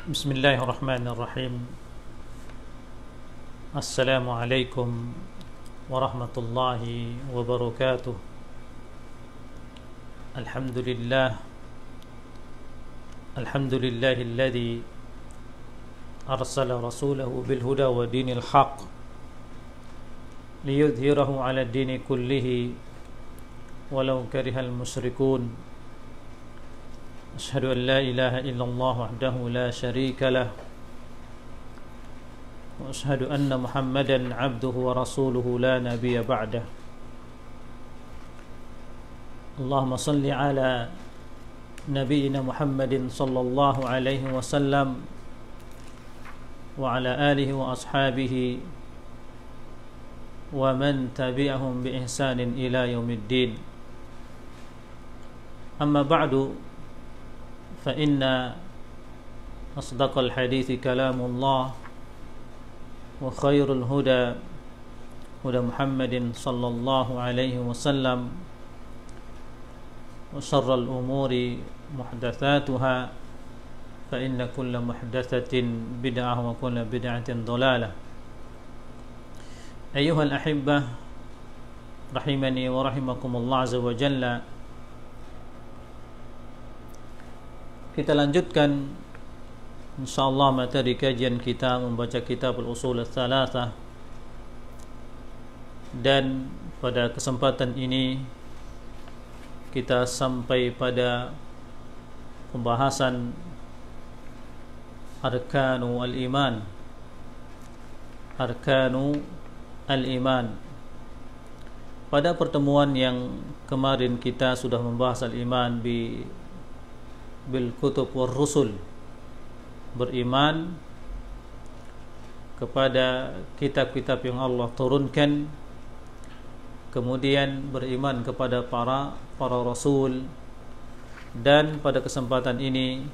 Bismillahirrahmanirrahim. Assalamualaikum warahmatullahi wabarakatuh. Alhamdulillah. Alhamdulillahilladzi arsala rasulahu bil huda wa dinil haqq liyudhhirahu 'ala ad-dini kullihi walau karihal musyrikun. Asyhadu an la ilaha illallah wahdahu la syarika lah wa asyhadu anna Muhammadan 'abduhu wa rasuluhu la nabiyya ba'dah. Allahumma shalli ala nabiyyina Muhammadin sallallahu alaihi wasallam wa ala alihi wa ashabihi wa man tabi'ahum bi ihsanin ila yaumiddin. Amma ba'du, فإن أصدق الحديث كلام الله وخير الهدى هدى محمد صلى الله عليه وسلم وشر الأمور محدثاتها فإن كل محدثة بدعة وكل بدعة ضلالة. أيها الأحبة رحمني ورحمكم الله عز وجل. Kita lanjutkan insyaallah materi kajian kita membaca kitab al-usul ats-tsalatsah, dan pada kesempatan ini kita sampai pada pembahasan arkanu al-iman. Arkanu al-iman. Pada pertemuan yang kemarin kita sudah membahas al-iman bil kutub war rusul, beriman kepada kitab-kitab yang Allah turunkan, kemudian beriman kepada para rasul, dan pada kesempatan ini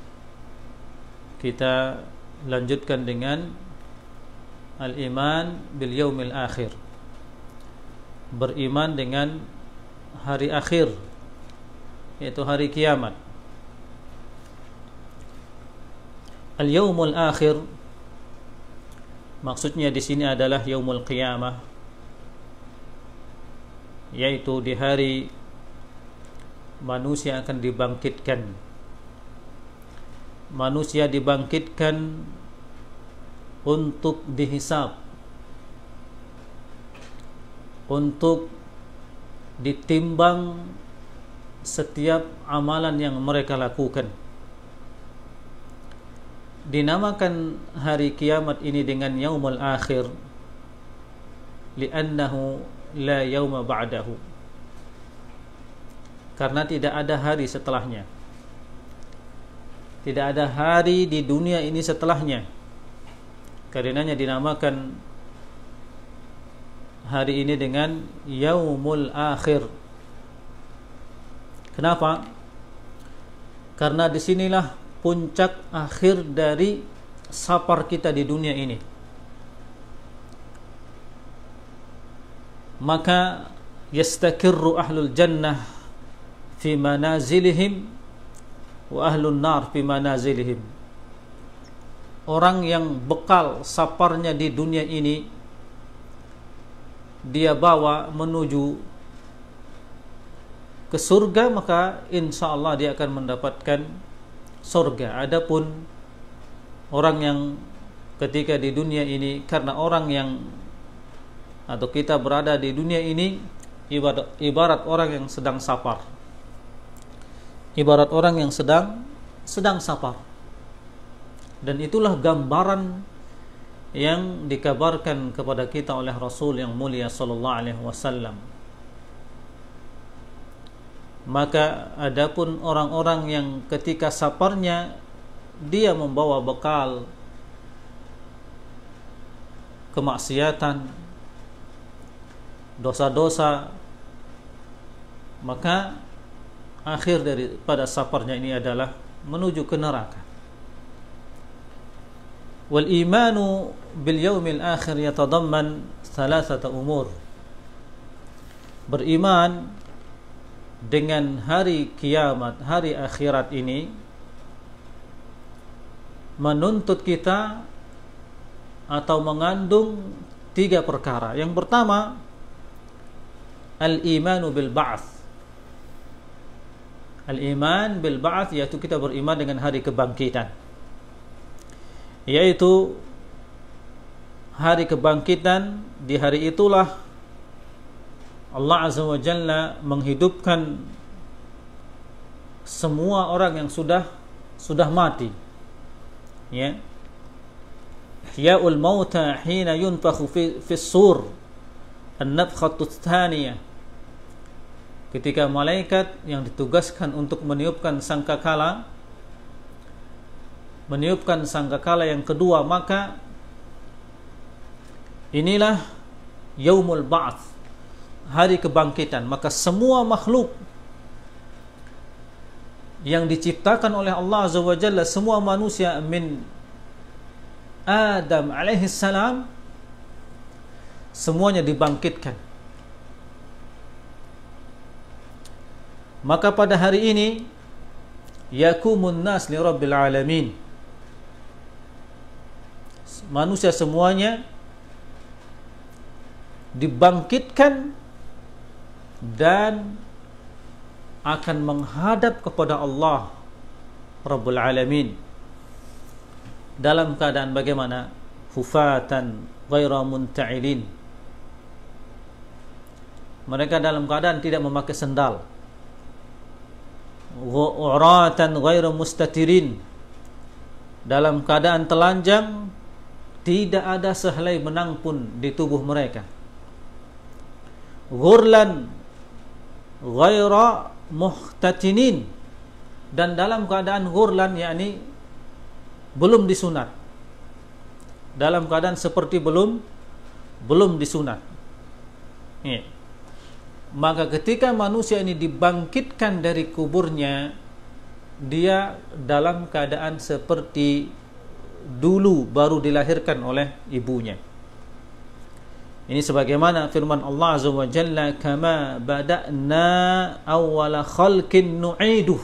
kita lanjutkan dengan al-iman bil yaumil akhir, beriman dengan hari akhir, yaitu hari kiamat. Al-yaumul akhir maksudnya di sini adalah yaumul qiyamah, yaitu di hari manusia akan dibangkitkan. Manusia dibangkitkan untuk dihisab, untuk ditimbang setiap amalan yang mereka lakukan. Dinamakan hari kiamat ini dengan yaumul akhir li'annahu la yauma ba'dahu, karena tidak ada hari setelahnya. Tidak ada hari di dunia ini setelahnya. Karenanya dinamakan hari ini dengan yaumul akhir. Kenapa? Karena disinilah puncak akhir dari safar kita di dunia ini. Maka yastakirru ahlul jannah fi manazilihim wa ahlun nar fi manazilihim. Orang yang bekal safarnya di dunia ini dia bawa menuju ke surga, maka insya Allah dia akan mendapatkan surga. Adapun orang yang ketika di dunia ini, karena orang yang atau kita berada di dunia ini ibarat orang yang sedang safar. Ibarat orang yang sedang safar. Dan itulah gambaran yang dikabarkan kepada kita oleh Rasul yang mulia sallallahu alaihi wasallam. Maka adapun orang-orang yang ketika safarnya dia membawa bekal kemaksiatan, dosa-dosa, maka akhir daripada safarnya ini adalah menuju ke neraka. Wal imanu bil yaumil akhir yatadamman thalathata umur. Beriman dengan hari kiamat, hari akhirat ini menuntut kita atau mengandung 3 perkara. Yang pertama, al-imanu bil ba'ats. Al-iman bil ba'ats, yaitu kita beriman dengan hari kebangkitan. Yaitu hari kebangkitan, di hari itulah Allah Azza wa Jalla menghidupkan semua orang yang sudah mati. Ya. Ihya'ul mauta hina yunfakhu fi sur, an-nafkhatu tsaniyah. Ketika malaikat yang ditugaskan untuk meniupkan sangkakala yang kedua, maka inilah yaumul ba'ats, hari kebangkitan. Maka semua makhluk yang diciptakan oleh Allah Azza wa Jalla, semua manusia min Adam alaihi salam, semuanya dibangkitkan. Maka pada hari ini yakumun nas li rabbil alamin, manusia semuanya dibangkitkan dan akan menghadap kepada Allah Rabbul Alamin dalam keadaan bagaimana? Hufatan ghaira munta'ilin. Mereka dalam keadaan tidak memakai sendal. Uratan ghaira mustatirin. Dalam keadaan telanjang, tidak ada sehelai benang pun di tubuh mereka. Ghurlan ghaira muhtatinin, dan dalam keadaan ghurlan, yakni belum disunat, dalam keadaan seperti belum disunat. Ya. Maka ketika manusia ini dibangkitkan dari kuburnya, dia dalam keadaan seperti dulu baru dilahirkan oleh ibunya. Ini sebagaimana firman Allah Azza wa Jalla, kama bada'na awwala khalqin nu'iduh.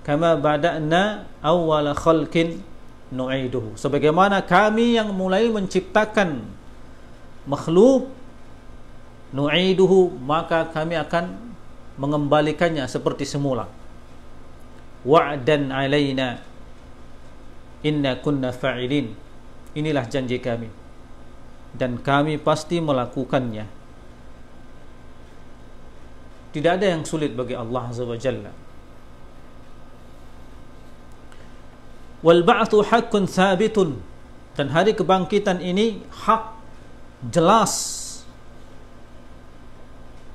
Kama bada'na awwala khalqin nu'iduh. Sebagaimana kami yang mulai menciptakan makhluk, nu'iduhu, maka kami akan mengembalikannya seperti semula. Wa'dan alaina inna kunna fa'ilin. Inilah janji kami, dan kami pasti melakukannya. Tidak ada yang sulit bagi Allah Azza wa Jalla. Wal ba'tsu haqqun tsabitun, dan hari kebangkitan ini hak, jelas,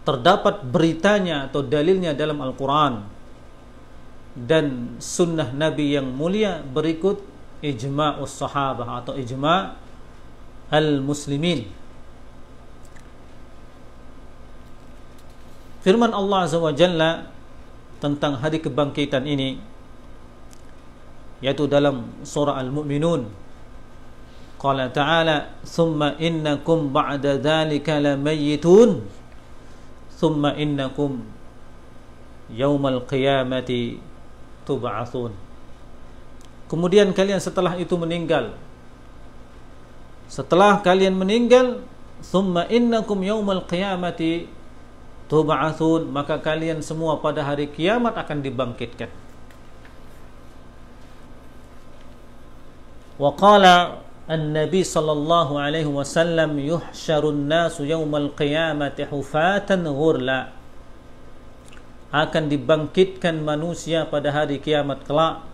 terdapat beritanya atau dalilnya dalam Al-Quran dan sunnah Nabi yang mulia berikut ijma'us sahabah atau ijma' al-muslimin. Firman Allah Azza wa Jalla tentang hari kebangkitan ini, yaitu dalam surah Al-Mu'minun. Qala ta'ala, thumma innakum ba'da dhalika lamayyitun, thumma innakum yawmal qiyamati tub'atsun. Kemudian kalian setelah itu meninggal. Setelah kalian meninggal, thumma innakum yawmal qiyamati tub'atsun, maka kalian semua pada hari kiamat akan dibangkitkan. Wa qala an-nabi sallallahu alaihi wasallam, yuhsyarun nasu yawmal qiyamati hufatan ghurla. Akan dibangkitkan manusia pada hari kiamat kelak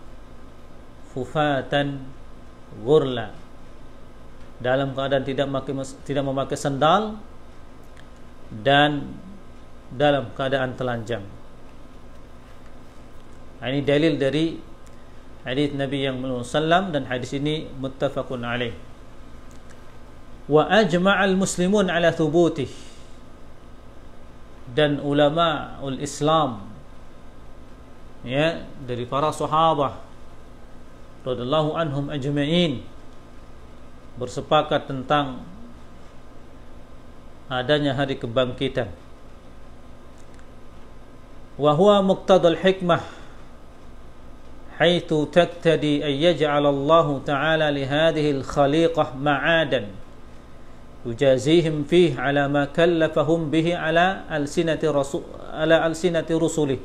hufatan ghurla, dalam keadaan tidak memakai sandal dan dalam keadaan telanjang. Ini dalil dari hadis Nabi yang mulia sallam, dan hadis ini muttafaqun alaih. Wa ajma'al muslimun ala thubutih, dan ulama ul Islam, ya, dari para sahabat radhiyallahu anhum ajma'in, bersepakat tentang adanya hari kebangkitan. Wa huwa muqtadal hikmah haitsu taqtadi an yaj'ala Allah ta'ala li hadhihi al-khaliqah ma'adan yujazihim fihi ala ma kallafahum bihi ala alsinati rusulih.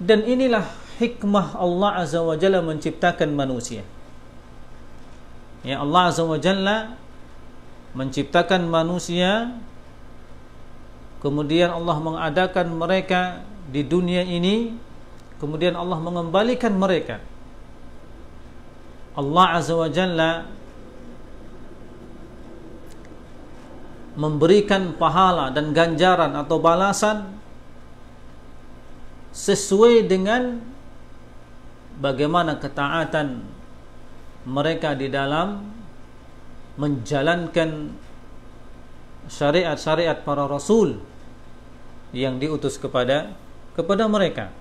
Dan inilah hikmah Allah Azza wa Jalla menciptakan manusia. Ya, Allah Azza wa Jalla menciptakan manusia, kemudian Allah mengadakan mereka di dunia ini, kemudian Allah mengembalikan mereka. Allah Azza wa Jalla memberikan pahala dan ganjaran atau balasan sesuai dengan bagaimana ketaatan mereka di dalam menjalankan syariat-syariat para rasul yang diutus kepada mereka.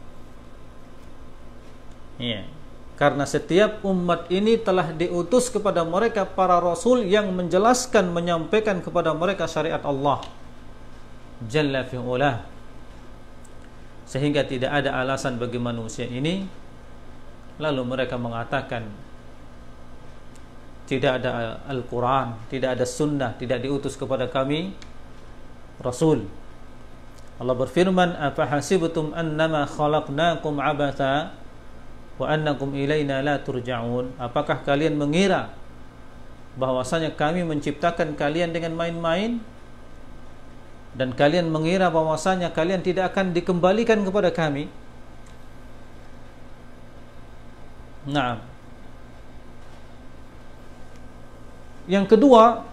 Ya, karena setiap umat ini telah diutus kepada mereka para rasul yang menjelaskan, menyampaikan kepada mereka syariat Allah Jalla fi'ulah, sehingga tidak ada alasan bagi manusia ini lalu mereka mengatakan tidak ada Al-Quran, tidak ada Sunnah, tidak diutus kepada kami Rasul. Allah berfirman, afahasibtum annama khalaqnakum abatha wa annakum ilaina la turja'un. Apakah kalian mengira bahwasanya kami menciptakan kalian dengan main-main, dan kalian mengira bahwasanya kalian tidak akan dikembalikan kepada kami? Nah, yang kedua,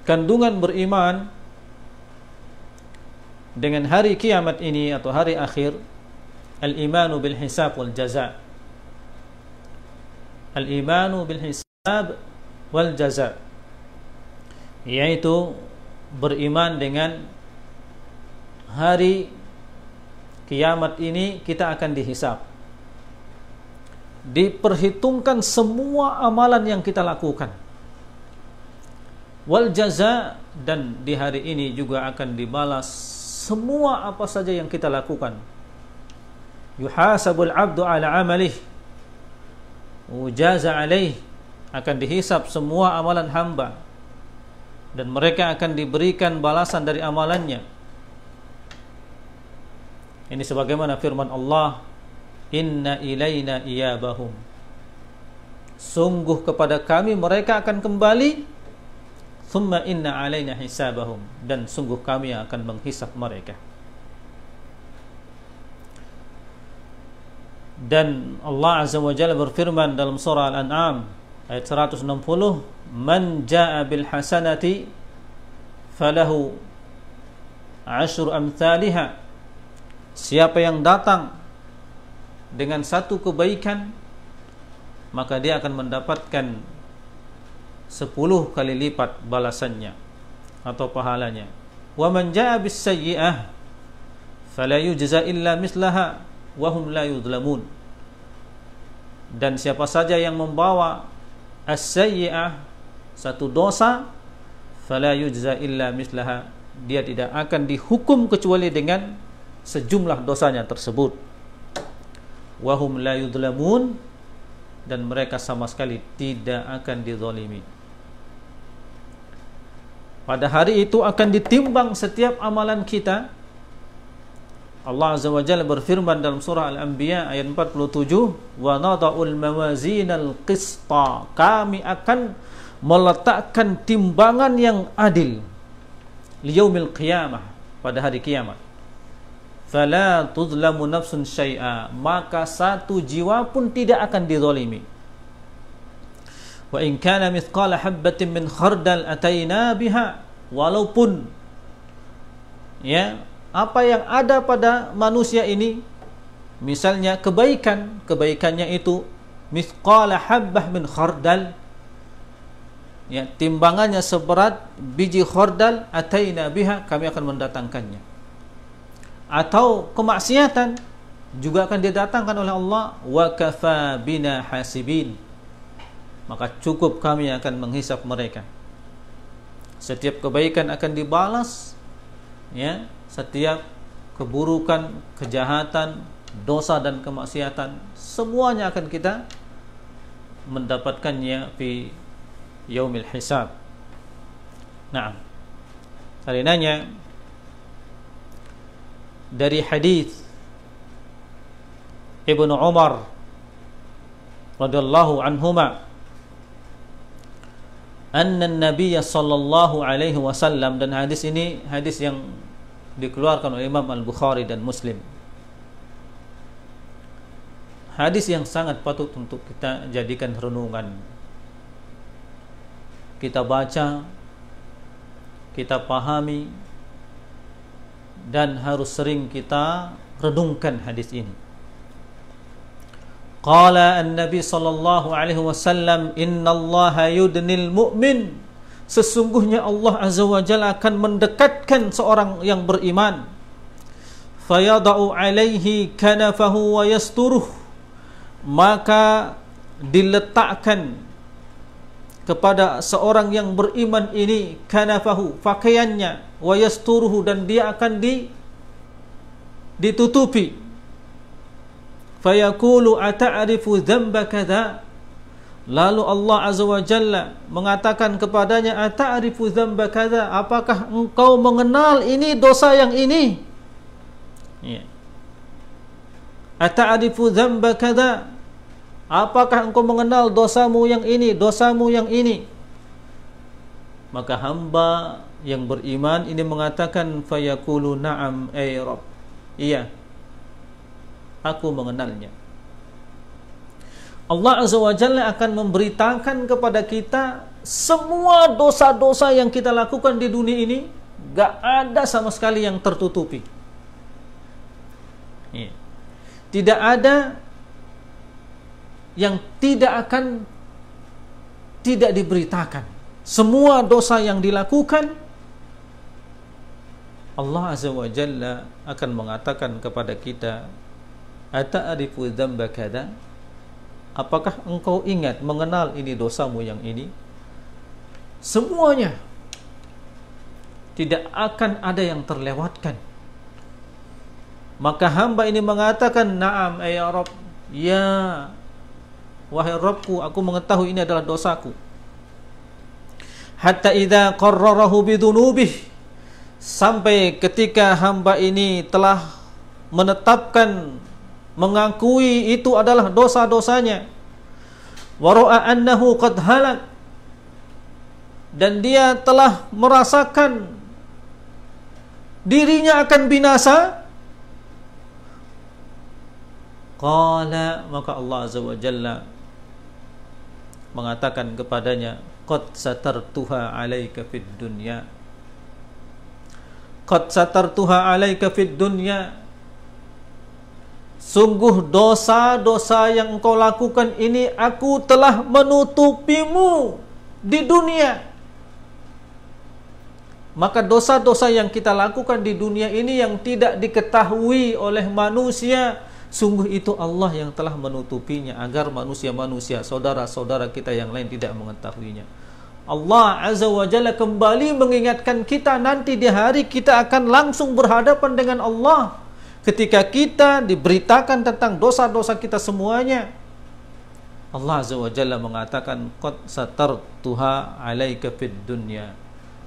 kandungan beriman dengan hari kiamat ini atau hari akhir, al-imanu bil hisab wal jaza. Al-imanu bil hisab wal jaza, yaitu beriman dengan hari kiamat ini kita akan dihisab, diperhitungkan semua amalan yang kita lakukan. Wal jaza, dan di hari ini juga akan dibalas semua apa saja yang kita lakukan. Yuhasabul abdu ala amalih ujaza alaih, akan dihisab semua amalan hamba dan mereka akan diberikan balasan dari amalannya. Ini sebagaimana firman Allah, inna ilaina iyabahum, sungguh kepada kami mereka akan kembali. Thumma inna alaina hisabahum, dan sungguh kami yang akan menghisab mereka. Dan Allah Azza wa Jalla berfirman dalam surah Al-An'am ayat 160, man jaa bil hasanati falahu asyru amthaliha, siapa yang datang dengan satu kebaikan maka dia akan mendapatkan 10 kali lipat balasannya atau pahalanya. Wa man jaa bis sayyi'ah fala yujza illa mislaha wa hum la yudlamun, dan siapa saja yang membawa as-sayyi'ah, satu dosa, fala yujza illa mislaha, dia tidak akan dihukum kecuali dengan sejumlah dosanya tersebut. Wa hum la yudlamun, dan mereka sama sekali tidak akan dizalimi. Pada hari itu akan ditimbang setiap amalan kita. Allah Azza wa Jalla berfirman dalam surah Al-Anbiya ayat 47, wa nada'ul mawazinal qista, kami akan meletakkan timbangan yang adil liyaumil qiyamah, pada hari kiamat. Fala tuzlamu nafsun syai'a, maka satu jiwa pun tidak akan dizalimi. Wa in kana mithqala habbatin min khardal ataina biha, walaupun ya apa yang ada pada manusia ini, misalnya kebaikannya itu mithqala habbah min khardal, ya timbangannya seberat biji khardal, ataina biha, kami akan mendatangkannya. Atau kemaksiatan juga akan didatangkan oleh Allah, wa kafa bina hasibin, maka cukup kami akan menghisap mereka. Setiap kebaikan akan dibalas, ya, setiap keburukan, kejahatan dosa dan kemaksiatan, semuanya akan kita mendapatkannya fi yaumil hisab. Nah, tadi nanya dari hadis Ibnu Umar radhiyallahu anhuma, anna Nabiy sallallahu alaihi wasallam, dan hadis ini hadis yang dikeluarkan oleh Imam Al-Bukhari dan Muslim. Hadis yang sangat patut untuk kita jadikan renungan. Kita baca, kita pahami, dan harus sering kita renungkan hadis ini. Qala an-nabi sallallahu alaihi wasallam, innallaha yudnil mu'min, sesungguhnya Allah azza wa jalla akan mendekatkan seorang yang beriman, fayada'u alaihi kanafahu wa yasturuh, maka diletakkan kepada seorang yang beriman ini kanafahu, pakaiannya, wa yasturuhu, dan dia akan ditutupi. Fayaqulu ata'rifu dzamba kadza, lalu Allah azza wa jalla mengatakan kepadanya, ata'rifu dzamba kadza, apakah engkau mengenal ini dosa yang ini? Ya. Ata'rifu dzamba kadza, apakah engkau mengenal dosamu yang ini, dosamu yang ini? Maka hamba yang beriman ini mengatakan, fayaqulu na'am ay Rabb, iya, aku mengenalnya. Allah azza wa jalla akan memberitakan kepada kita semua dosa-dosa yang kita lakukan di dunia ini, gak ada sama sekali yang tertutupi. Ya. Tidak ada yang tidak diberitakan. Semua dosa yang dilakukan, Allah azza wa jalla akan mengatakan kepada kita, ata'rifu dzamba kadza, apakah engkau ingat mengenal ini dosamu yang ini? Semuanya, tidak akan ada yang terlewatkan. Maka hamba ini mengatakan, na'am ya Rabb, ya wahai Rabbku, aku mengetahui ini adalah dosaku. Hatta idza qarrarahu bidunubih, sampai ketika hamba ini telah menetapkan, mengakui itu adalah dosa-dosanya, wa ra'a annahu qad halak, dan dia telah merasakan dirinya akan binasa, qala, maka Allah azza wa jalla mengatakan kepadanya, qad satartuha 'alaika fid dunya, qad satartuha 'alaika fid dunya, sungguh dosa-dosa yang engkau lakukan ini aku telah menutupimu di dunia. Maka dosa-dosa yang kita lakukan di dunia ini yang tidak diketahui oleh manusia, sungguh itu Allah yang telah menutupinya agar manusia-manusia, saudara-saudara kita yang lain tidak mengetahuinya. Allah azza wa jalla kembali mengingatkan kita, nanti di hari kita akan langsung berhadapan dengan Allah. Ketika kita diberitakan tentang dosa-dosa kita semuanya, Allah azza wa jalla mengatakan, qad satartuha 'alaika fid dunya,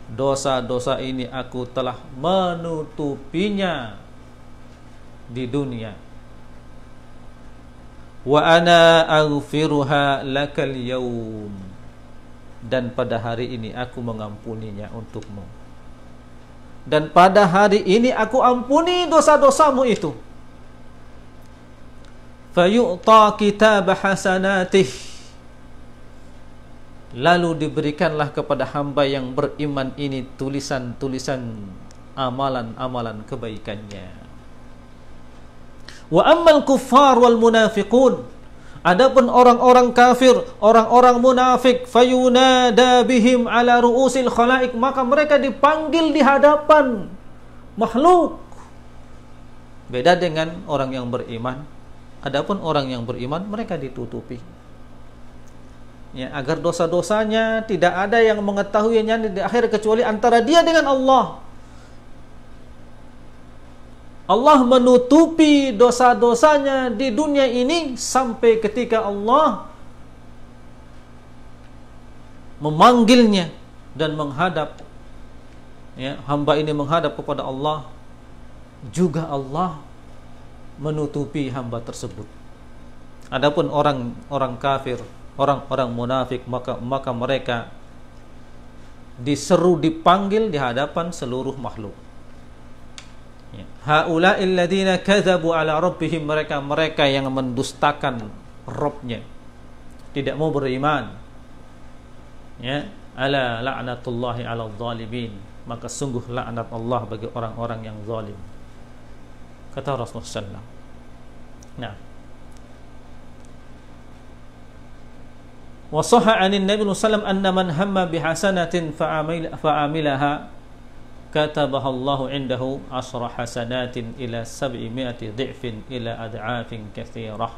dosa-dosa ini aku telah menutupinya di dunia. Wa ana aghfiruha lakal yaum, dan pada hari ini aku mengampuninya untukmu. Dan pada hari ini aku ampuni dosa-dosamu itu. Fayu'ta kitab hasanatih, lalu diberikanlah kepada hamba yang beriman ini tulisan-tulisan amalan-amalan kebaikannya. Wa ammal kuffar wal munafiqun, adapun orang-orang kafir, orang-orang munafik, fayunada bihim ala ru'usil khalaik, maka mereka dipanggil di hadapan makhluk. Beda dengan orang yang beriman. Adapun orang yang beriman, mereka ditutupi, ya, agar dosa-dosanya tidak ada yang mengetahuinya di akhir kecuali antara dia dengan Allah. Allah menutupi dosa-dosanya di dunia ini sampai ketika Allah memanggilnya dan menghadap, ya, hamba ini menghadap kepada Allah, juga Allah menutupi hamba tersebut. Adapun orang kafir, orang-orang munafik, maka mereka diseru, dipanggil di hadapan seluruh makhluk. Haula'il ladzina kadzabu ala rabbihim, mereka yang mendustakan Rabbnya, tidak mau beriman. Ya, ala la'natullahi 'alal zalimin, maka sungguh laknat Allah bagi orang-orang yang zalim. Kata Rasulullah sallallahu alaihi wasallam. Nah, wa sahha 'anin Nabi sallallahu alaihi wasallam anna man hamma bihasanatin fa'amilaha katabaha Allahu indahu 10 hasanatin ila 700 dhifin ila ad'afin katsirah.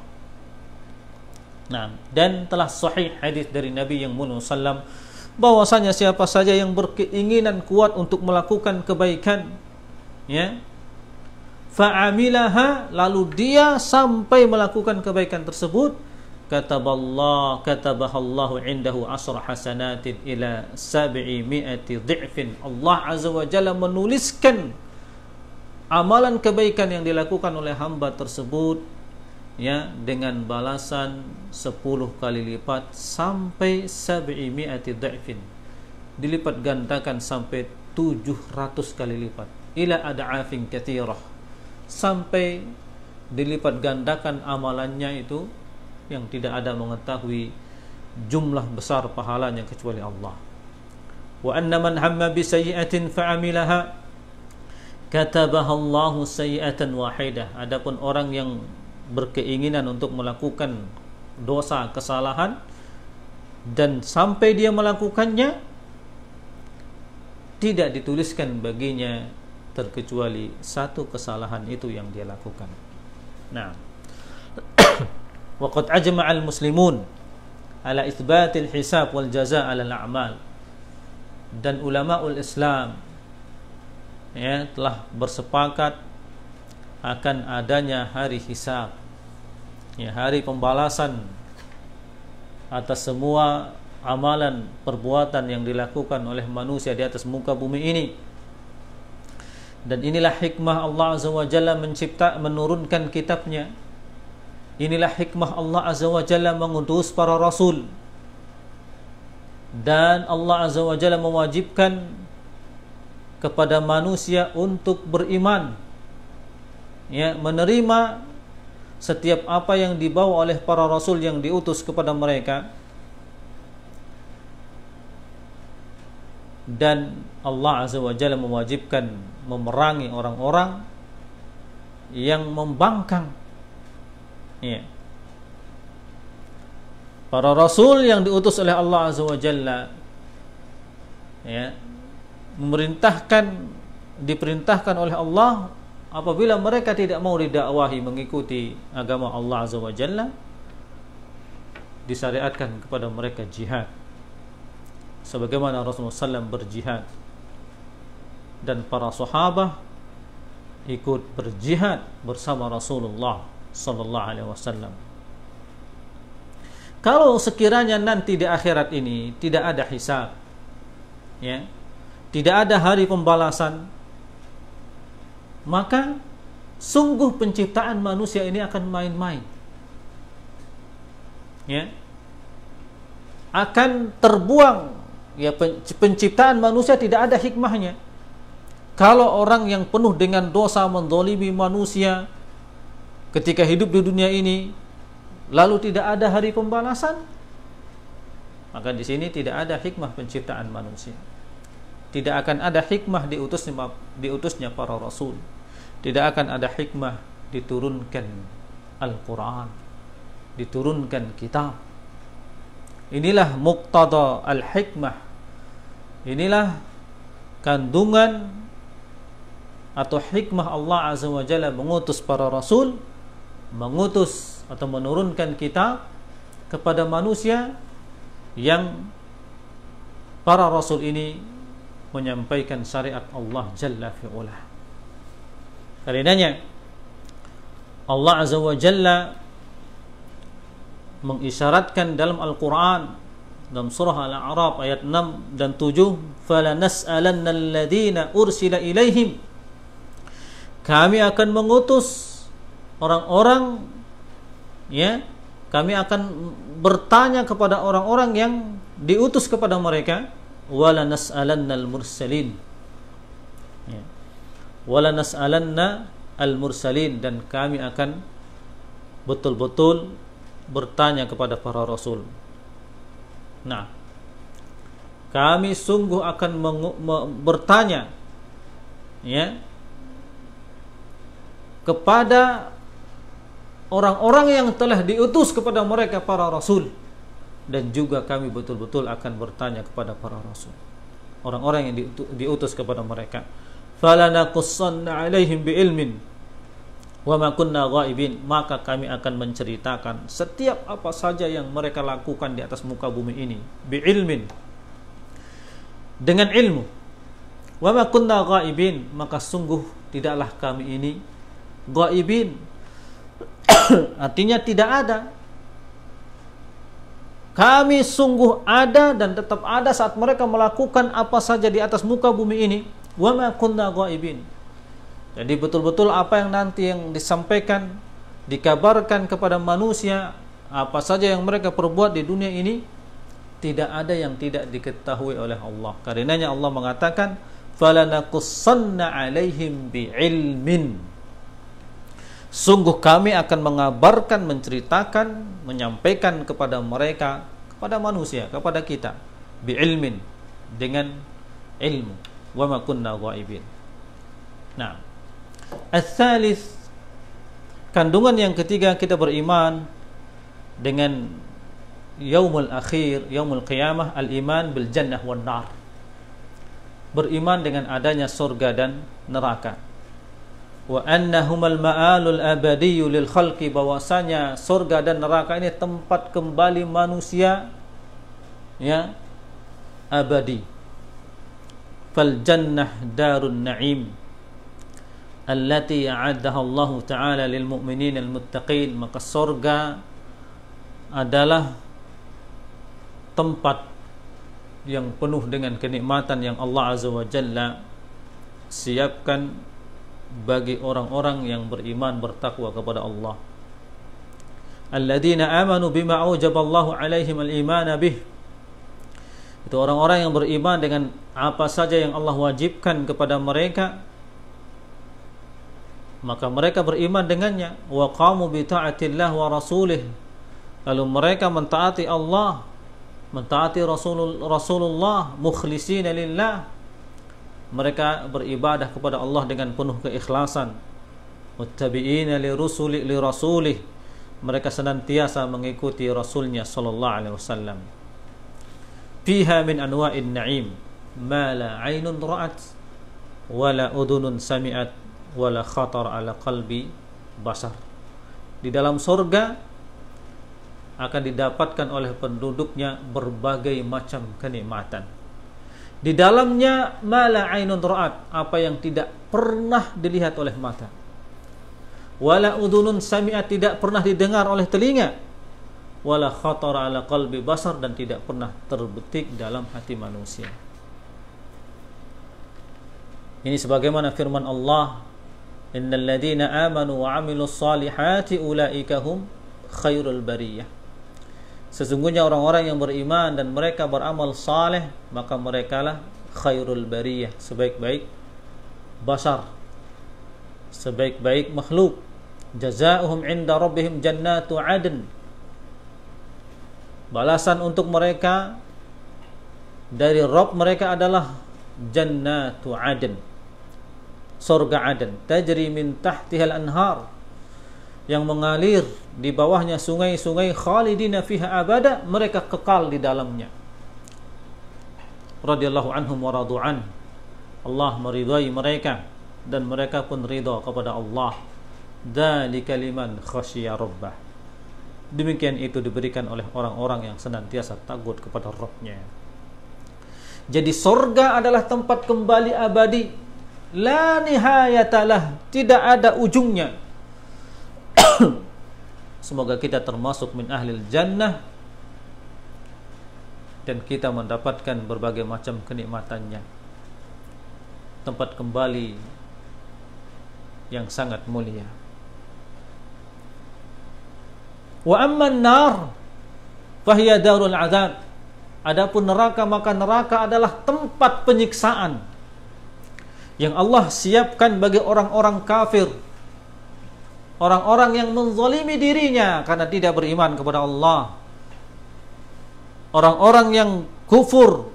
Nah, dan telah sahih hadis dari Nabi yang mulia sallam bahwasanya siapa saja yang berkeinginan kuat untuk melakukan kebaikan, ya, fa'amilaha, lalu dia sampai melakukan kebaikan tersebut, katabahallahu indahu 10 hasanatin ila 700 dhifin. Allah azza wa jalla menuliskan amalan kebaikan yang dilakukan oleh hamba tersebut, ya, dengan balasan 10 kali lipat sampai 700 dhifin, dilipat gandakan sampai 700 kali lipat, ila ad'afin katsirah, sampai dilipat gandakan amalannya itu yang tidak ada mengetahui jumlah besar pahalanya kecuali Allah. Wa anna man hamma bi sayyi'atin fa'amilaha katabaha Allahu sayyi'atan wahidah. Adapun orang yang berkeinginan untuk melakukan dosa, kesalahan, dan sampai dia melakukannya, tidak dituliskan baginya terkecuali satu kesalahan itu yang dia lakukan. Nah, waqad ajma'al muslimun ala itsbatil hisab wal jazaa' 'ala al-a'mal. Dan ulamaul Islam, ya, telah bersepakat akan adanya hari hisab, ya, hari pembalasan atas semua amalan perbuatan yang dilakukan oleh manusia di atas muka bumi ini. Dan inilah hikmah Allah azza wa jalla menurunkan kitabnya. Inilah hikmah Allah azza wa jalla mengutus para rasul. Dan Allah azza wa jalla mewajibkan kepada manusia untuk beriman, ya, menerima setiap apa yang dibawa oleh para rasul yang diutus kepada mereka. Dan Allah azza wa jalla mewajibkan memerangi orang-orang yang membangkang, ya, para rasul yang diutus oleh Allah azza wa jalla, ya, diperintahkan oleh Allah, apabila mereka tidak mau didakwahi mengikuti agama Allah azza wa jalla, disyariatkan kepada mereka jihad, sebagaimana Rasulullah SAW berjihad dan para sahabat ikut berjihad bersama Rasulullah sallallahu alaihi wasallam. Kalau sekiranya nanti di akhirat ini tidak ada hisab, ya, tidak ada hari pembalasan, maka sungguh penciptaan manusia ini akan main-main, ya, akan terbuang, ya, penciptaan manusia tidak ada hikmahnya. Kalau orang yang penuh dengan dosa menzalimi manusia ketika hidup di dunia ini, lalu tidak ada hari pembalasan, maka di sini tidak ada hikmah penciptaan manusia. Tidak akan ada hikmah diutusnya para rasul. Tidak akan ada hikmah diturunkan Al-Quran, diturunkan kitab. Inilah muqtada al-hikmah. Inilah kandungan atau hikmah Allah azza wa jalla mengutus para rasul, mengutus atau menurunkan kitab kepada manusia, yang para rasul ini menyampaikan syariat Allah jalla fi'ula. Karenanya Allah Azza wa Jalla mengisyaratkan dalam Al-Quran dalam surah Al-A'raf ayat 6 dan 7, "Falanas'alanna alladhina ursila ilaihim." Kami akan mengutus orang-orang, ya, kami akan bertanya kepada orang-orang yang diutus kepada mereka. Wala nas'alanna al-mursalin, ya. Wala nas'alanna al-mursalin, dan kami akan betul-betul bertanya kepada para rasul. Nah, kami sungguh akan bertanya, ya, kepada orang-orang yang telah diutus kepada mereka para rasul, dan juga kami betul-betul akan bertanya kepada para rasul, orang-orang yang diutus kepada mereka. Falanaqussanna 'alaihim biilmin wa ma kunna ghaibin, maka kami akan menceritakan setiap apa saja yang mereka lakukan di atas muka bumi ini, biilmin, dengan ilmu. Wa ma kunna ghaibin, maka sungguh tidaklah kami ini ghaibin, artinya tidak ada. Kami sungguh ada dan tetap ada saat mereka melakukan apa saja di atas muka bumi ini. Wa ma kunna ghaibin. Jadi betul-betul apa yang nanti yang disampaikan, dikabarkan kepada manusia, apa saja yang mereka perbuat di dunia ini, tidak ada yang tidak diketahui oleh Allah. Karenanya Allah mengatakan, "Falanaqussanna 'alaihim bi'ilmin." Sungguh kami akan mengabarkan, menceritakan, menyampaikan kepada mereka, kepada manusia, kepada kita, bi'ilmin, dengan ilmu. Wa ma kunna ghaibin. Nah, ats-tsalits, kandungan yang ketiga, kita beriman dengan yaumul akhir, yaumul qiyamah, al-iman bil jannah wan nar. Beriman dengan adanya surga dan neraka. Wa annahumal ma'alul abadiyyu lil khalqi, bahwasanya surga dan neraka ini tempat kembali manusia, ya, abadi. Fal jannah darun na'im allati a'addaha Allah Ta'ala lil mu'minin al muttaqin, maka surga adalah tempat yang penuh dengan kenikmatan yang Allah Azza wa Jalla siapkan bagi orang-orang yang beriman, bertakwa kepada Allah. Alladzina amanu bima aujaballahu alaihim al-imana bih, itu orang-orang yang beriman dengan apa saja yang Allah wajibkan kepada mereka, maka mereka beriman dengannya. Wa qamu bi ta'atillah wa rasulih, lalu mereka mentaati Allah, mentaati Rasulullah, mukhlisina lillah, mereka beribadah kepada Allah dengan penuh keikhlasan. Muttabi'ina li rasulih, mereka senantiasa mengikuti Rasulnya sallallahu alaihi wasallam. Fiha min anwa'in na'im ma la 'ainun ra'at wa la udhunun sami'at wa la khatar 'ala qalbi basar. Di dalam surga akan didapatkan oleh penduduknya berbagai macam kenikmatan. Di dalamnya ma la 'ainun ra'at, apa yang tidak pernah dilihat oleh mata. Wa la udhunun sami'at, tidak pernah didengar oleh telinga. Wala khatar ala qalbi basar, dan tidak pernah terbetik dalam hati manusia. Ini sebagaimana firman Allah, innal ladzina amanu wa 'amilus solihati ulaika hum khairul bariyah. Sesungguhnya orang-orang yang beriman dan mereka beramal saleh, maka merekalah khairul bariyah, sebaik-baik basar, sebaik-baik makhluk. Jazaohum 'inda rabbihim jannatu 'adn, balasan untuk mereka dari Rabb mereka adalah jannatu adn, surga Aden, tajri min tahtihal anhar, yang mengalir di bawahnya sungai-sungai, khalidina fiha abada, mereka kekal di dalamnya. Radhiyallahu anhum wa radu'an, Allah meridai mereka dan mereka pun ridha kepada Allah. Dzalika liman khasyiya rabbah, demikian itu diberikan oleh orang-orang yang senantiasa takut kepada Rabb-nya. Jadi surga adalah tempat kembali abadi la nihayatalah, tidak ada ujungnya. Semoga kita termasuk min ahlil jannah dan kita mendapatkan berbagai macam kenikmatannya, tempat kembali yang sangat mulia. Wa amman nar fahiya darul azab. Adapun neraka, maka neraka adalah tempat penyiksaan yang Allah siapkan bagi orang-orang kafir, orang-orang yang menzalimi dirinya karena tidak beriman kepada Allah, orang-orang yang kufur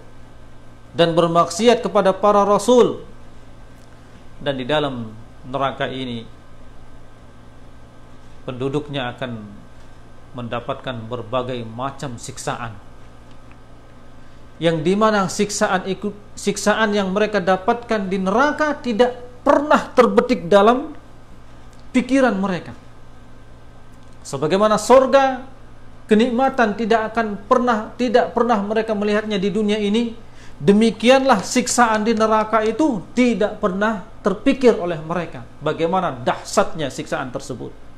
dan bermaksiat kepada para rasul. Dan di dalam neraka ini penduduknya akan mendapatkan berbagai macam siksaan, yang dimana siksaan yang mereka dapatkan di neraka tidak pernah terbetik dalam pikiran mereka. Sebagaimana sorga, kenikmatan tidak pernah mereka melihatnya di dunia ini, demikianlah siksaan di neraka itu tidak pernah terpikir oleh mereka bagaimana dahsyatnya siksaan tersebut.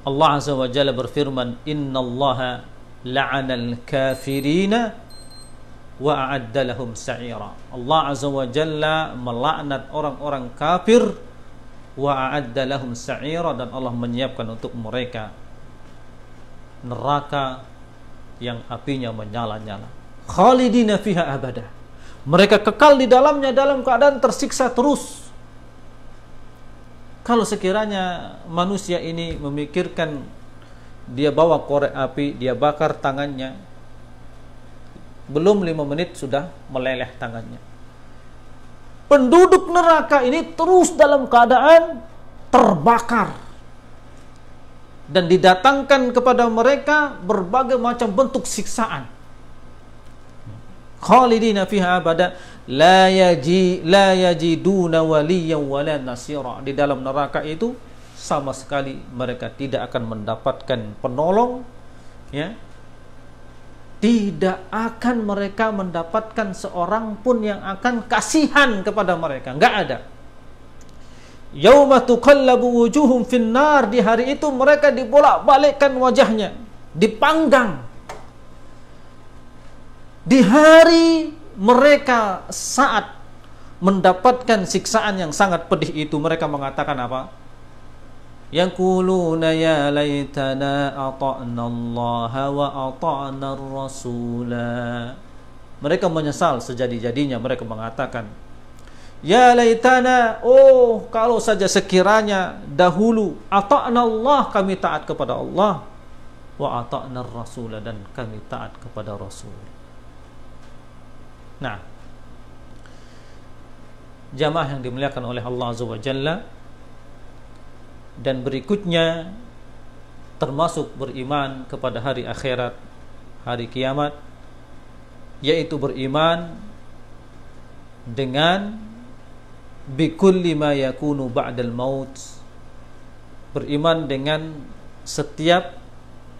Allah Azza wa Jalla berfirman, innallaha la'anal kafirina wa a'adda lahum sa'ira. Allah Azza wa Jalla melaknat orang-orang kafir, wa a'adda lahum sa'ira, dan Allah menyiapkan untuk mereka neraka yang apinya menyala-nyala. Khalidina fiha abada. Mereka kekal di dalamnya dalam keadaan tersiksa terus. Kalau sekiranya manusia ini memikirkan dia bawa korek api, dia bakar tangannya, belum 5 menit sudah meleleh tangannya. Penduduk neraka ini terus dalam keadaan terbakar, dan didatangkan kepada mereka berbagai macam bentuk siksaan. Khalidina fiha abada la yajiduna waliyan wala nasira. Di dalam neraka itu sama sekali mereka tidak akan mendapatkan penolong, ya. Tidak akan mereka mendapatkan seorang pun yang akan kasihan kepada mereka, enggak ada. Yauma tuqallabu wujuhum finnar, di hari itu mereka dibolak-balikkan wajahnya, dipanggang. Di hari mereka saat mendapatkan siksaan yang sangat pedih itu, mereka mengatakan apa? Yaquluna ya laitana ata'na Allah wa ata'na ar-rasula. Mereka menyesal sejadi-jadinya, mereka mengatakan, ya laitana, oh kalau saja sekiranya dahulu ata'na Allah, kami taat kepada Allah, wa ata'na ar-rasula, dan kami taat kepada Rasul. Nah, jamaah yang dimuliakan oleh Allah Azza wa Jalla, dan berikutnya termasuk beriman kepada hari akhirat, hari kiamat, yaitu beriman dengan bikulli ma yakunu ba'dal maut, beriman dengan setiap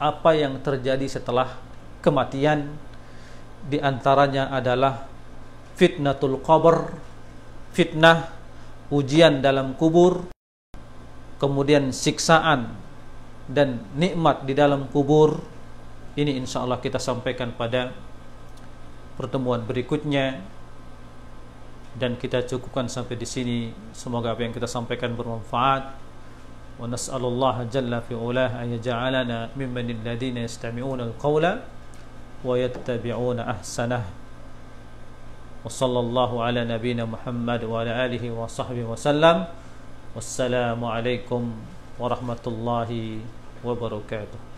apa yang terjadi setelah kematian. Di antaranya adalah fitnatul qabr, fitnah ujian dalam kubur, kemudian siksaan dan nikmat di dalam kubur. Ini insya Allah kita sampaikan pada pertemuan berikutnya, dan kita cukupkan sampai di sini. Semoga apa yang kita sampaikan bermanfaat. Wa nas'alullaha jalla fi ulah an yaj'alana mimman alladhina yastami'una al-qawla wa yattabi'una ahsanah. Wa sallallahu ala nabiyyina Muhammad wa ala alihi wa sahbihi wa sallam. Wassalamu alaikum warahmatullahi wabarakatuh.